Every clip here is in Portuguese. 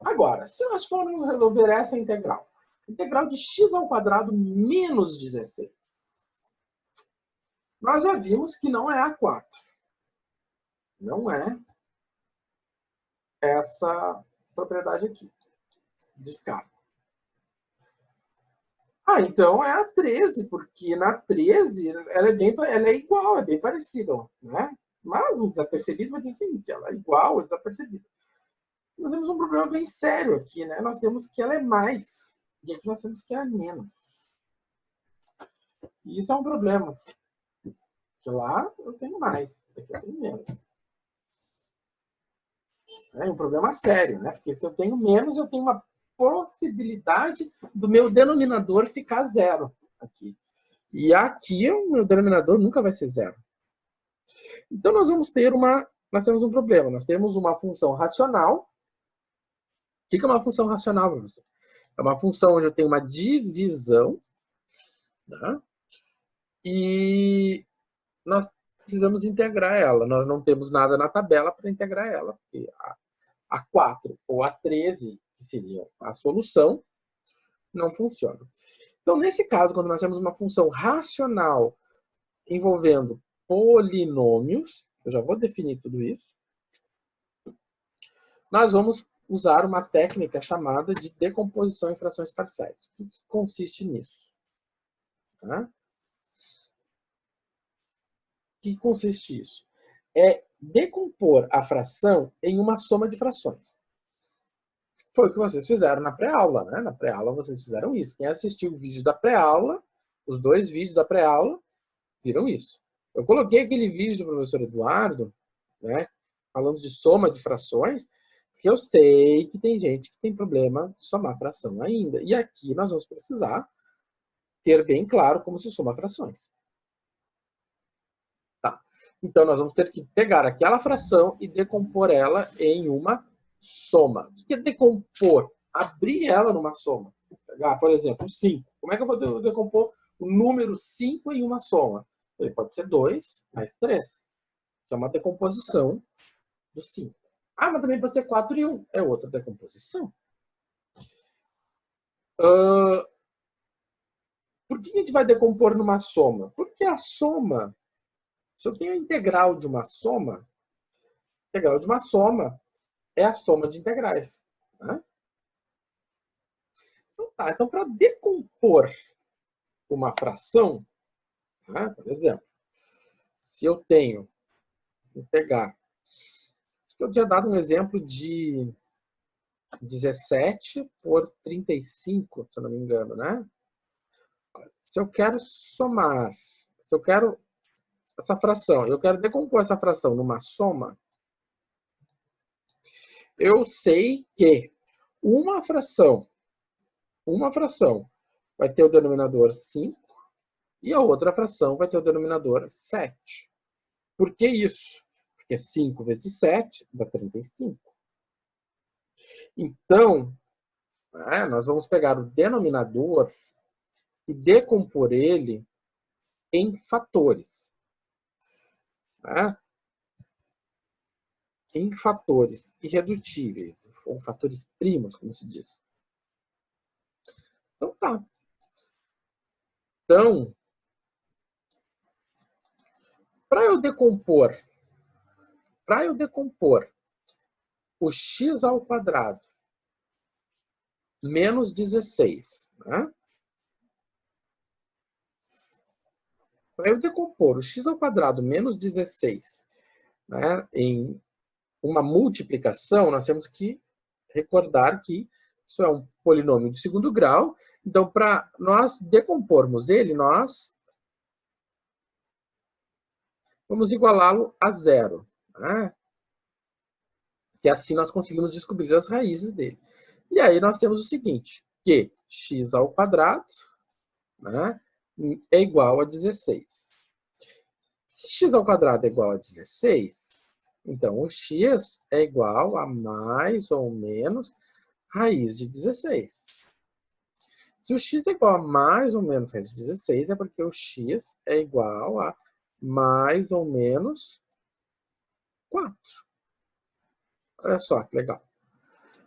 Agora, se nós formos resolver essa integral de x ao quadrado menos 16, nós já vimos que não é a 4. Não é essa propriedade aqui. Descarta. Então é a 13, porque na 13 ela é igual, é bem parecida, né? Mas o desapercebido vai dizer assim, que ela é igual ou desapercebida. Nós temos um problema bem sério aqui, né? Nós temos que ela é mais, e aqui nós temos que ela é menos. E isso é um problema. Porque lá eu tenho mais, aqui eu tenho menos. É um problema sério, né? Porque se eu tenho menos, eu tenho uma possibilidade do meu denominador ficar zero aqui. E aqui o meu denominador nunca vai ser zero. Então nós temos um problema. Nós temos uma função racional. O que é uma função racional, professor? É uma função onde eu tenho uma divisão, né? E nós precisamos integrar ela. Nós não temos nada na tabela para integrar ela, porque a 4 ou a 13, que seria a solução, não funciona. Então, nesse caso, quando nós temos uma função racional envolvendo polinômios, eu já vou definir tudo isso, nós vamos usar uma técnica chamada de decomposição em frações parciais. O que consiste nisso? Tá? O que consiste isso? É decompor a fração em uma soma de frações. Foi o que vocês fizeram na pré-aula, né? Na pré-aula vocês fizeram isso. Quem assistiu o vídeo da pré-aula, os 2 vídeos da pré-aula, viram isso. Eu coloquei aquele vídeo do professor Eduardo, né, falando de soma de frações, porque eu sei que tem gente que tem problema de somar fração ainda. E aqui nós vamos precisar ter bem claro como se soma frações. Tá. Então, nós vamos ter que pegar aquela fração e decompor ela em uma soma. O que é decompor? Abrir ela numa soma. Pegar, por exemplo, 5. Como é que eu vou decompor o número 5 em uma soma? Ele pode ser 2 mais 3. Isso é uma decomposição do 5. Mas também pode ser 4 e 1. É outra decomposição. Por que a gente vai decompor numa soma? Porque a soma, se eu tenho a integral de uma soma, a integral de uma soma é a soma de integrais. Né? Então, para decompor uma fração, né, por exemplo, se eu tenho, vou pegar, acho que eu tinha dado um exemplo de 17 por 35, se eu não me engano, né? Se eu quero somar, se eu quero essa fração, eu quero decompor essa fração numa soma, eu sei que uma fração vai ter o denominador 5 e a outra fração vai ter o denominador 7. Por que isso? Porque 5 vezes 7 dá 35. Então, nós vamos pegar o denominador e decompor ele em fatores. Em fatores irredutíveis, ou fatores primos, como se diz. Então, tá. Então, para eu decompor o x ao quadrado menos 16, né? Para eu decompor o x ao quadrado menos 16, né, em uma multiplicação, nós temos que recordar que isso é um polinômio de segundo grau. Então, para nós decompormos ele, nós vamos igualá-lo a zero. Né? Que assim nós conseguimos descobrir as raízes dele. E aí nós temos o seguinte, que x ao quadrado, né, é igual a 16. Se x ao quadrado é igual a 16, então o x é igual a mais ou menos raiz de 16. Se o x é igual a mais ou menos raiz de 16, é porque o x é igual a mais ou menos 4. Olha só que legal.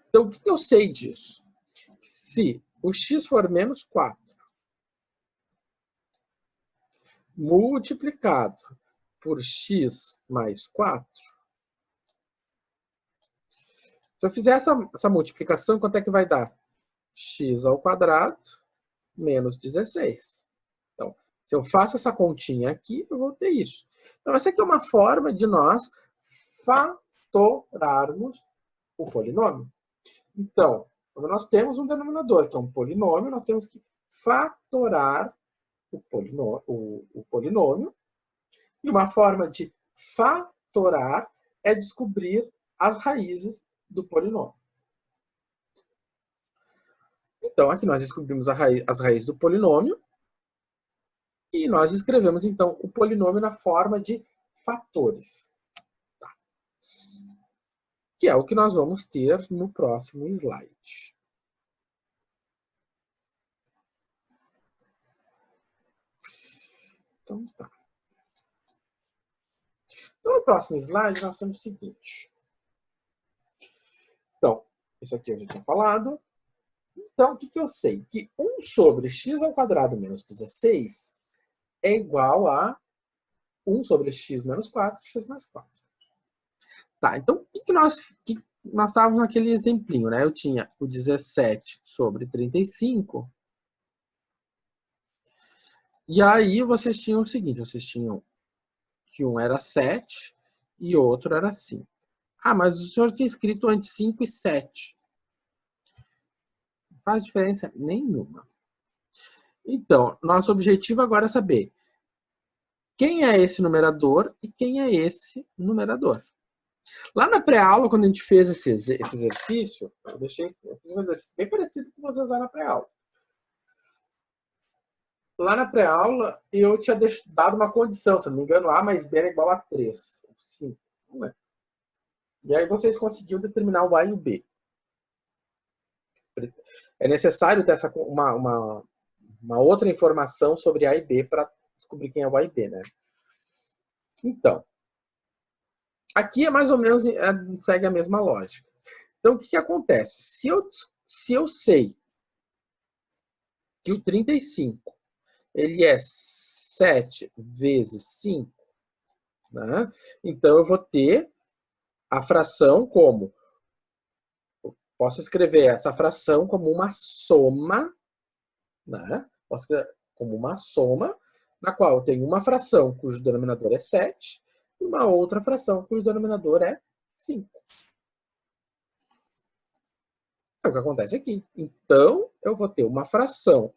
Então, o que eu sei disso? Se o x for menos 4 multiplicado por x mais 4, se eu fizer essa multiplicação, quanto é que vai dar? X ao quadrado menos 16. Então, se eu faço essa continha aqui, eu vou ter isso. Então, essa aqui é uma forma de nós fatorarmos o polinômio. Então, quando nós temos um denominador, que é um polinômio, nós temos que fatorar o polinômio. E uma forma de fatorar é descobrir as raízes do polinômio. Então, aqui nós descobrimos as raízes do polinômio e nós escrevemos, então, o polinômio na forma de fatores. Tá? Que é o que nós vamos ter no próximo slide. Então, tá. Então, no próximo slide, nós temos o seguinte. Então, isso aqui eu já tinha falado. Então, o que eu sei? Que 1 sobre x ao quadrado menos 16 é igual a 1 sobre x menos 4, x mais 4. Tá, então, o que nós estávamos naquele exemplinho, né? Eu tinha o 17 sobre 35. E aí, vocês tinham o seguinte, vocês tinham que um era 7 e outro era 5. Ah, mas o senhor tinha escrito antes 5 e 7. Não faz diferença nenhuma. Então, nosso objetivo agora é saber quem é esse numerador e quem é esse numerador. Lá na pré-aula, quando a gente fez esse exercício, eu fiz um exercício bem parecido com vocês lá na pré-aula. Lá na pré-aula, eu tinha dado uma condição, se não me engano, A mais B era igual a 3. 5, não é? E aí vocês conseguiram determinar o A e o B. É necessário ter uma outra informação sobre A e B para descobrir quem é o A e B, né? Então, aqui é mais ou menos, segue a mesma lógica. Então, o que acontece? Se eu sei que o 35 ele é 7 vezes 5, né? Então eu vou ter a fração como... Posso escrever essa fração como uma soma, né? Posso escrever como uma soma, na qual eu tenho uma fração cujo denominador é 7 e uma outra fração cujo denominador é 5. É o que acontece aqui. Então, eu vou ter uma fração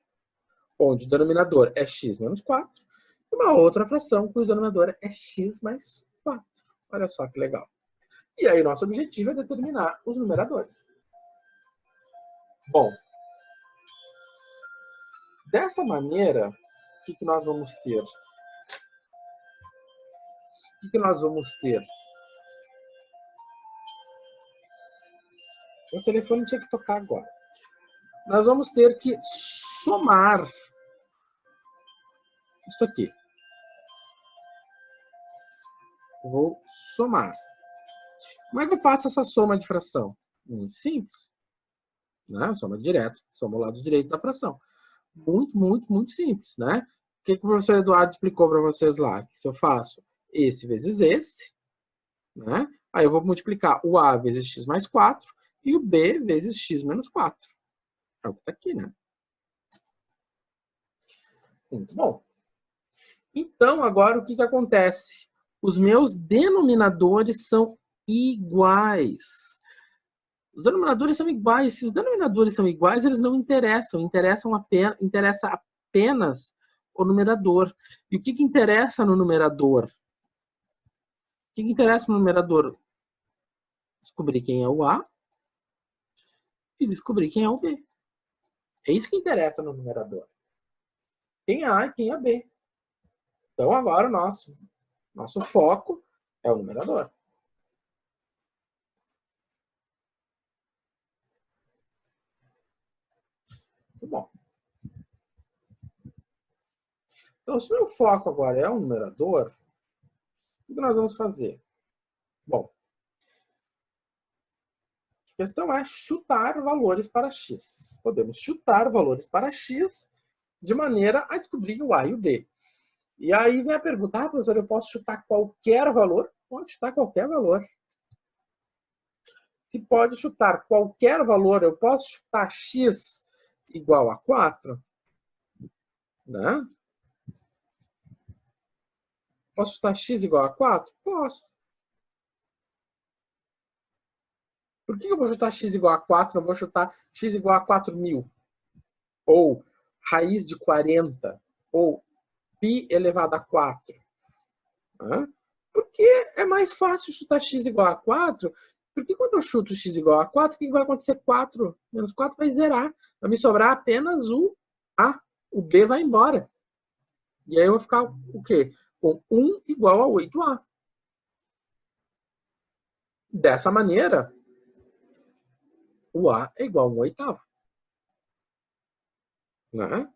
onde o denominador é x menos 4 e uma outra fração cujo denominador é x mais 4. Olha só que legal. E aí, nosso objetivo é determinar os numeradores. Bom, dessa maneira, o que nós vamos ter? O que nós vamos ter? O telefone tinha que tocar agora. Nós vamos ter que somar isso aqui. Vou somar. Como é que eu faço essa soma de fração? Muito simples. Né? Soma direto, soma o lado direito da fração. Muito, muito, muito simples, né? O que o professor Eduardo explicou para vocês lá? Que se eu faço esse vezes esse, né? Aí eu vou multiplicar o A vezes x mais 4 e o B vezes x menos 4. É o que está aqui, né? Muito bom. Então, agora o que acontece? Os meus denominadores são iguais. Os denominadores são iguais. Se os denominadores são iguais, eles não interessam. Interessa apenas o numerador. E o que interessa no numerador? O que interessa no numerador? Descobrir quem é o A e descobrir quem é o B. É isso que interessa no numerador. Quem é A e quem é B. Então, agora o nosso foco é o numerador. Muito bom. Então, se o meu foco agora é o numerador, o que nós vamos fazer? Bom, questão é chutar valores para x. Podemos chutar valores para x de maneira a descobrir o a e o b. E aí vem a pergunta, professor, eu posso chutar qualquer valor? Pode chutar qualquer valor. Se pode chutar qualquer valor, eu posso chutar x igual a 4? Né? Posso chutar x igual a 4? Posso. Por que eu vou chutar x igual a 4? Eu vou chutar x igual a 4.000. Ou raiz de 40. Ou π elevado a 4. Porque é mais fácil chutar x igual a 4. Porque quando eu chuto x igual a 4, o que vai acontecer? 4 menos 4 vai zerar. Vai me sobrar apenas o a. O b vai embora. E aí eu vou ficar o quê? Com 1 igual a 8a. Dessa maneira, o a é igual a 1/8. Né?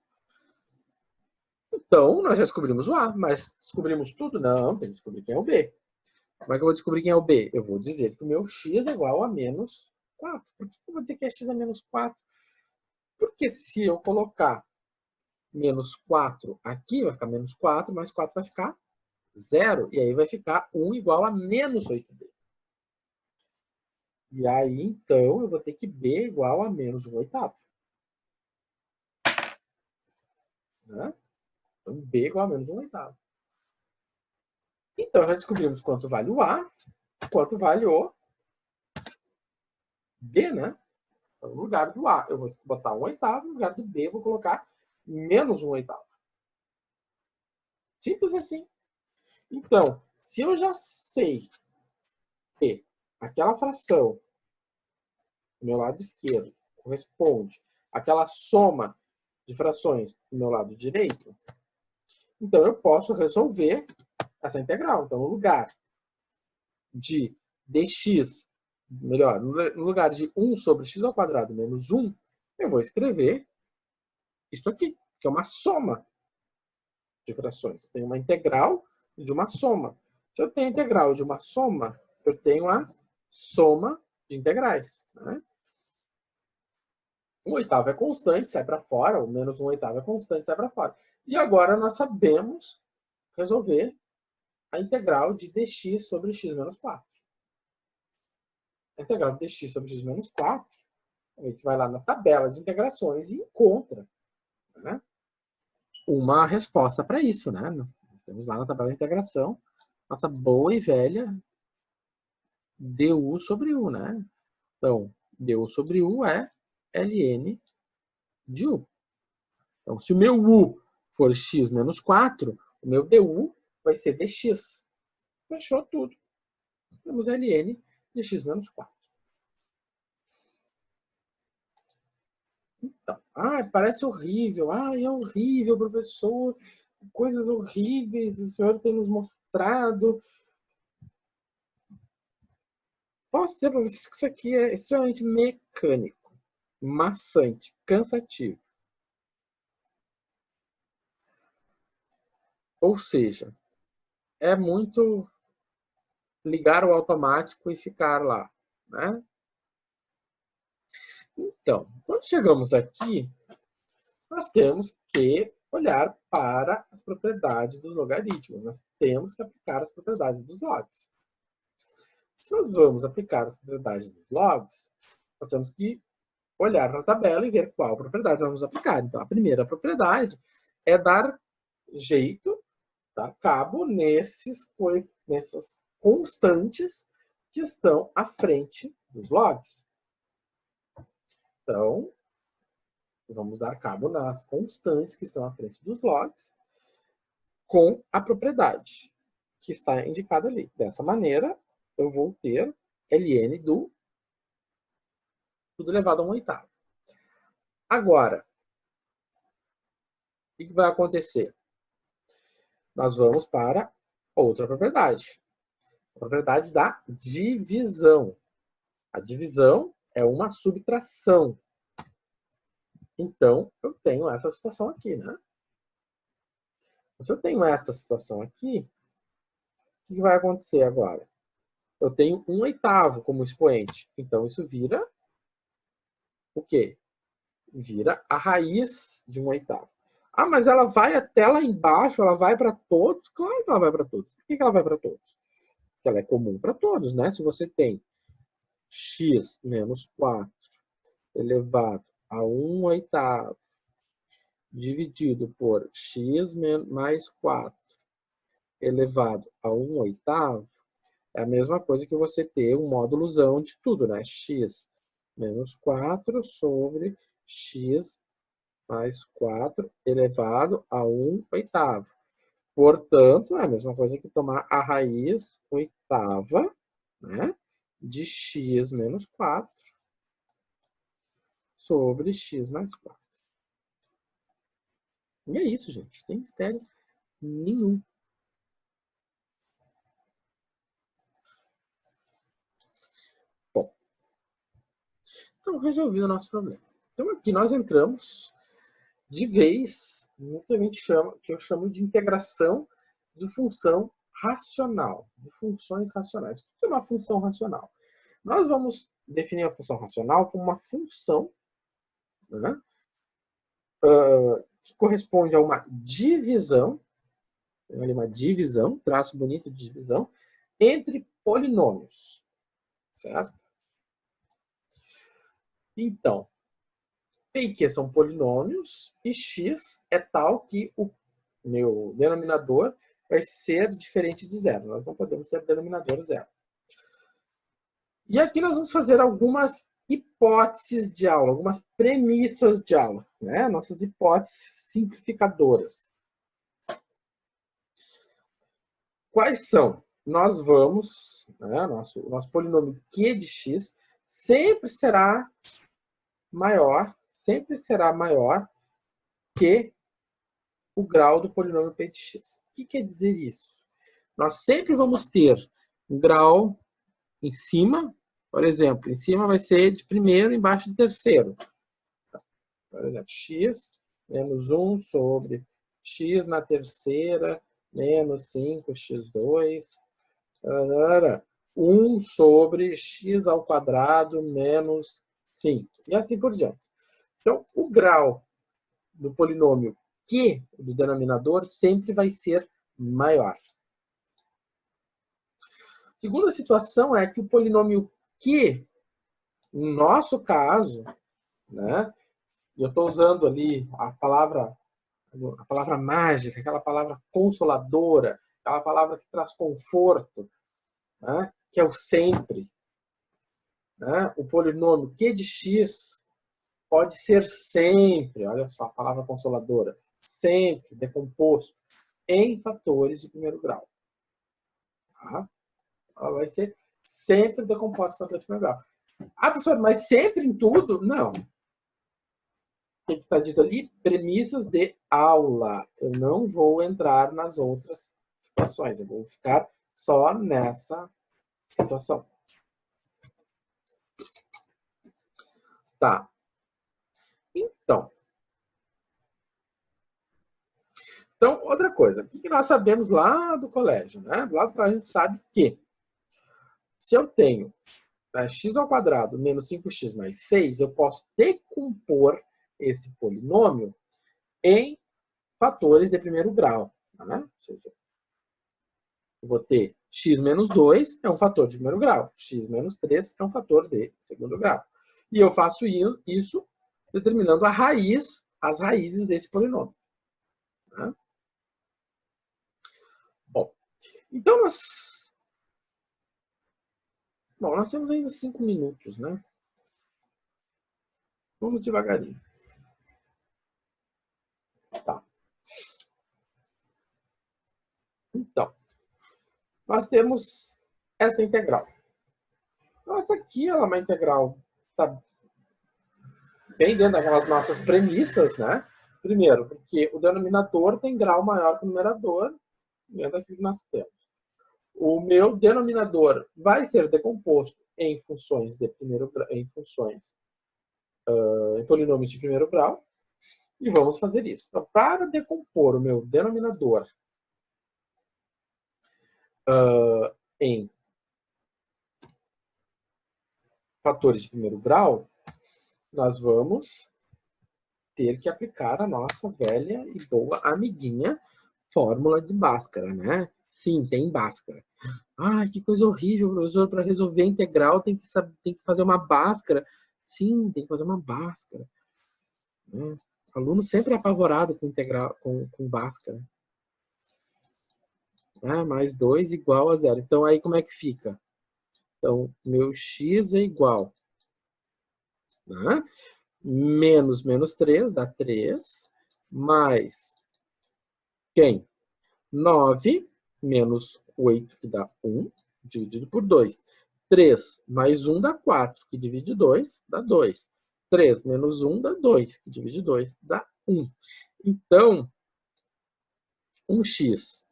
Então, nós já descobrimos o a, mas descobrimos tudo? Não, tem que descobrir quem é o b. Como é que eu vou descobrir quem é o b? Eu vou dizer que o meu x é igual a menos 4. Por que eu vou dizer que é x é menos 4? Porque se eu colocar menos 4 aqui, vai ficar menos 4, mais 4 vai ficar 0. E aí vai ficar 1 igual a menos 8b. E aí, então, eu vou ter que b igual a menos 1/8. Né? Então, b igual a menos 1/8. Então, já descobrimos quanto vale o a, quanto vale o b, né? Então, no lugar do a, eu vou botar 1/8. No lugar do b, eu vou colocar menos 1/8. Simples assim. Então, se eu já sei que aquela fração do meu lado esquerdo corresponde àquela soma de frações do meu lado direito, então eu posso resolver essa integral. Então, no lugar de dx, melhor, no lugar de 1 sobre x ao quadrado menos 1, eu vou escrever isso aqui, que é uma soma de frações. Eu tenho uma integral de uma soma. Se eu tenho a integral de uma soma, eu tenho a soma de integrais. Né? 1/8 é constante, sai para fora, ou menos 1/8 é constante, sai para fora. E agora nós sabemos resolver a integral de dx sobre x menos 4. A integral de dx sobre x menos 4, a gente vai lá na tabela de integrações e encontra, né, uma resposta para isso. Né? Temos lá na tabela de integração nossa boa e velha du sobre u. Né? Então, du sobre u é ln de u. Então, se o meu u for x menos 4, o meu du vai ser dx. Fechou tudo. Temos ln de x menos 4. Então, parece horrível. É horrível, professor. Coisas horríveis o senhor tem nos mostrado. Posso dizer para vocês que isso aqui é extremamente mecânico, maçante, cansativo. Ou seja, é muito ligar o automático e ficar lá. Né? Então, quando chegamos aqui, nós temos que olhar para as propriedades dos logaritmos. Nós temos que aplicar as propriedades dos logs. Se nós vamos aplicar as propriedades dos logs, nós temos que olhar para a tabela e ver qual propriedade vamos aplicar. Então, a primeira propriedade é dar jeito, dar cabo nessas constantes que estão à frente dos logs. Então, vamos dar cabo nas constantes que estão à frente dos logs com a propriedade que está indicada ali. Dessa maneira, eu vou ter ln do tudo elevado a 1/8. Agora, o que vai acontecer? Nós vamos para outra propriedade. A propriedade da divisão. A divisão é uma subtração. Então, eu tenho essa situação aqui, né? Se eu tenho essa situação aqui, o que vai acontecer agora? Eu tenho 1/8 como expoente. Então, isso vira quê? Vira a raiz de 1/8. Ah, mas ela vai até lá embaixo, ela vai para todos? Claro que ela vai para todos. Por que ela vai para todos? Porque ela é comum para todos, né? Se você tem x menos 4 elevado a 1/8 dividido por x mais 4 elevado a 1/8, é a mesma coisa que você ter um módulozão de tudo, né? X menos 4 sobre x mais 4 elevado a 1/8. Portanto, é a mesma coisa que tomar a raiz oitava, né, de x menos 4 sobre x mais 4. E é isso, gente. Sem mistério nenhum. Bom, então resolvido o nosso problema. Então aqui nós entramos de vez no que a gente chama, que eu chamo de integração de função racional, de funções racionais. O que é uma função racional? Nós vamos definir a função racional como uma função, né, que corresponde a uma divisão, uma divisão, traço bonito de divisão, entre polinômios, certo? Então, P e Q são polinômios e X é tal que o meu denominador vai ser diferente de zero. Nós não podemos ter denominador zero. E aqui nós vamos fazer algumas hipóteses de aula, algumas premissas de aula, né? Nossas hipóteses simplificadoras. Quais são? Nós vamos, né, nosso polinômio Q de x sempre será maior que o grau do polinômio P de x. O que quer dizer isso? Nós sempre vamos ter um grau em cima, por exemplo, em cima vai ser de primeiro, embaixo de terceiro. Por exemplo, x menos 1 sobre x na terceira menos 5x2, 1 sobre x ao quadrado menos 5, e assim por diante. Então, o grau do polinômio Q, do denominador, sempre vai ser maior. A segunda situação é que o polinômio Q, no nosso caso, né, e eu estou usando ali a palavra mágica, aquela palavra consoladora, aquela palavra que traz conforto, né, que é o sempre. Né? O polinômio Q de x pode ser sempre, olha só a palavra consoladora, sempre decomposto em fatores de primeiro grau. Tá? Ela vai ser sempre decomposta em fatores de primeiro grau. Ah, professor, mas sempre em tudo? Não. O que está dito ali? Premissas de aula. Eu não vou entrar nas outras situações. Eu vou ficar só nessa situação. Tá. Então, outra coisa. O que nós sabemos lá do colégio? Né? Lá a gente sabe que se eu tenho x ao quadrado menos 5x mais 6, eu posso decompor esse polinômio em fatores de primeiro grau. Né? Ou seja, eu vou ter x menos 2 é um fator de primeiro grau, x menos 3 é um fator de segundo grau. E eu faço isso determinando as raízes desse polinômio. Né? Bom, então nós temos ainda 5 minutos, né? Vamos devagarinho. Tá. Então, nós temos essa integral. Então, essa aqui ela é uma integral, tá bem dentro daquelas nossas premissas, né? Primeiro, porque o denominador tem grau maior que o numerador, dentro daquilo que nós temos. O meu denominador vai ser decomposto em funções de primeiro grau, em polinômios de primeiro grau, e vamos fazer isso. Então, para decompor o meu denominador em fatores de primeiro grau, nós vamos ter que aplicar a nossa velha e boa amiguinha fórmula de Bhaskara, né? Sim, tem Bhaskara. Ai, que coisa horrível, professor, para resolver a integral tem que fazer uma Bhaskara. Sim, tem que fazer uma Bhaskara. Né? O aluno sempre é apavorado com integral, com Bhaskara. Mais 2 igual a 0. Então, aí como é que fica? Então, meu x é igual, né? Menos 3 dá 3, mais quem? 9 menos 8, que dá 1, dividido por 2. 3 mais 1 dá 4, que divide 2, dá 2. 3 menos 1 dá 2, que divide 2, dá 1. Então, um x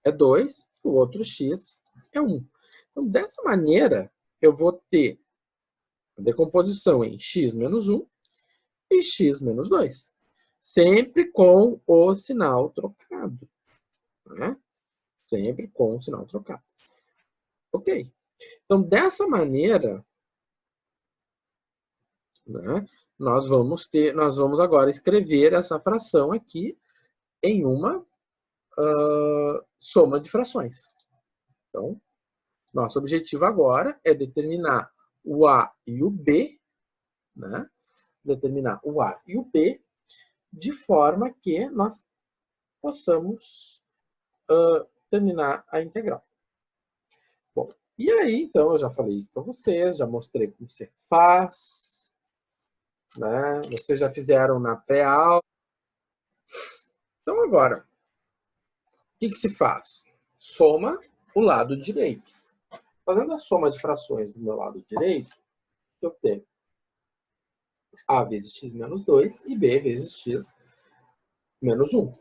é 2, o outro x é 1. Então, dessa maneira, eu vou ter a decomposição em x menos 1 e x menos 2. Sempre com o sinal trocado. Né? Sempre com o sinal trocado. Ok. Então, dessa maneira, né, nós vamos agora escrever essa fração aqui em uma soma de frações. Então, nosso objetivo agora é determinar o A e o B, né? Determinar o A e o B de forma que nós possamos terminar a integral. Bom, e aí, então, eu já falei isso para vocês, já mostrei como você faz, né? Vocês já fizeram na pré-aula. Então, agora, o que se faz? Soma o lado direito. Fazendo a soma de frações do meu lado direito, eu tenho A vezes x menos 2 e B vezes x menos 1.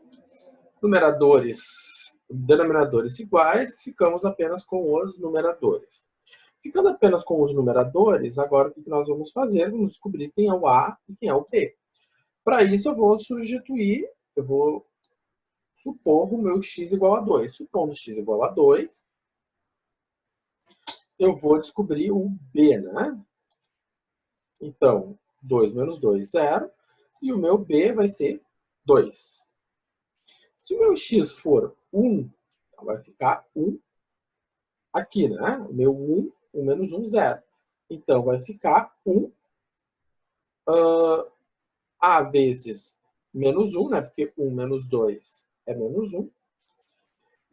Denominadores iguais, ficamos apenas com os numeradores. Ficando apenas com os numeradores, agora o que nós vamos fazer? Vamos descobrir quem é o A e quem é o B. Para isso, eu vou supor o meu x igual a 2. Supondo x igual a 2, eu vou descobrir o B, né? Então, 2 menos 2, 0. E o meu B vai ser 2. Se o meu x for 1, então vai ficar 1 aqui, né? O meu 1, 1 menos 1, 0. Então, vai ficar 1 A vezes menos 1, né? Porque 1 menos 2 é menos 1.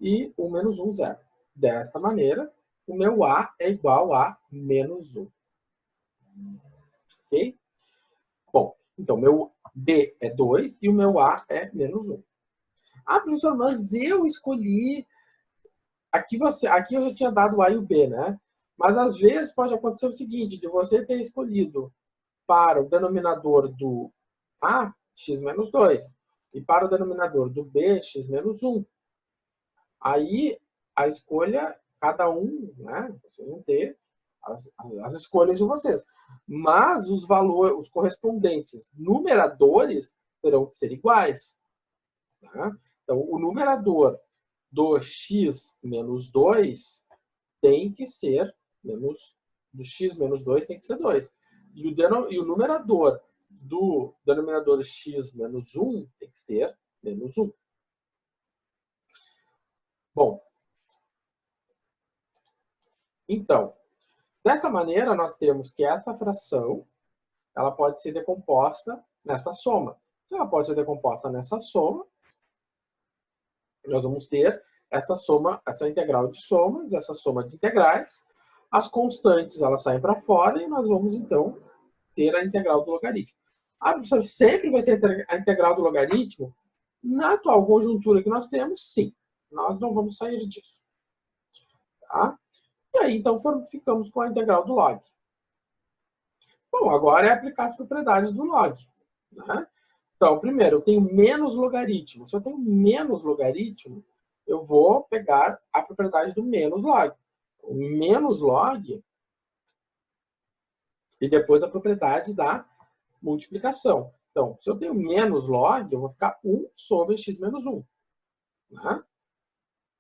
E 1 menos 1, 0. Desta maneira, o meu A é igual a menos 1. Ok? Bom, então, meu B é 2 e o meu A é menos 1. Ah, professor, mas eu escolhi... Aqui eu já tinha dado o A e o B, né? Mas, às vezes, pode acontecer o seguinte, de você ter escolhido para o denominador do A, x menos 2, e para o denominador do B, x menos 1. Aí, a escolha, cada um, né? Vocês vão ter as escolhas de vocês. Mas os valores, os correspondentes numeradores terão que ser iguais. Tá? Então, o numerador do x menos 2 tem que ser do x menos 2 tem que ser 2. E o numerador do denominador x menos 1 tem que ser menos 1. Bom, então, dessa maneira, nós temos que essa fração ela pode ser decomposta nessa soma. Se ela pode ser decomposta nessa soma, nós vamos ter essa soma, essa integral de somas, essa soma de integrais. As constantes elas saem para fora e nós vamos, então, ter a integral do logaritmo. Ah, professor, sempre vai ser a integral do logaritmo? Na atual conjuntura que nós temos, sim. Nós não vamos sair disso. Tá? E aí, então, ficamos com a integral do log. Bom, agora é aplicar as propriedades do log. Né? Então, primeiro, eu tenho menos logaritmo. Se eu tenho menos logaritmo, eu vou pegar a propriedade do menos log. O menos log e depois a propriedade da multiplicação. Então, se eu tenho menos log, eu vou ficar 1 sobre x menos 1. Né?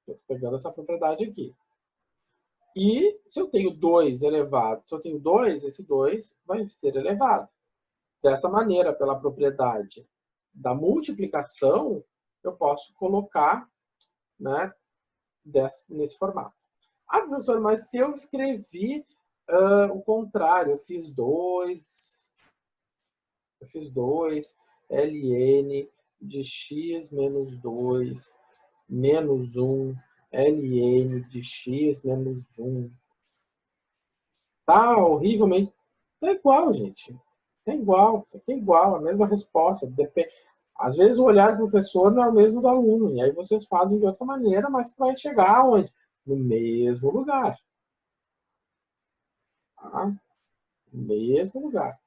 Estou pegando essa propriedade aqui. E se eu tenho 2 elevado, se eu tenho 2, esse 2 vai ser elevado. Dessa maneira, pela propriedade da multiplicação, eu posso colocar, né, nesse formato. Ah, professor, mas se eu escrevi o contrário, eu fiz 2 ln de x menos 2 menos 1 ln de x menos 1. Tá horrivelmente. Tá igual, gente. É igual, é igual, a mesma resposta. Depende. Às vezes o olhar do professor não é o mesmo do aluno, e aí vocês fazem de outra maneira, mas vai chegar aonde? No mesmo lugar. Tá? No mesmo lugar.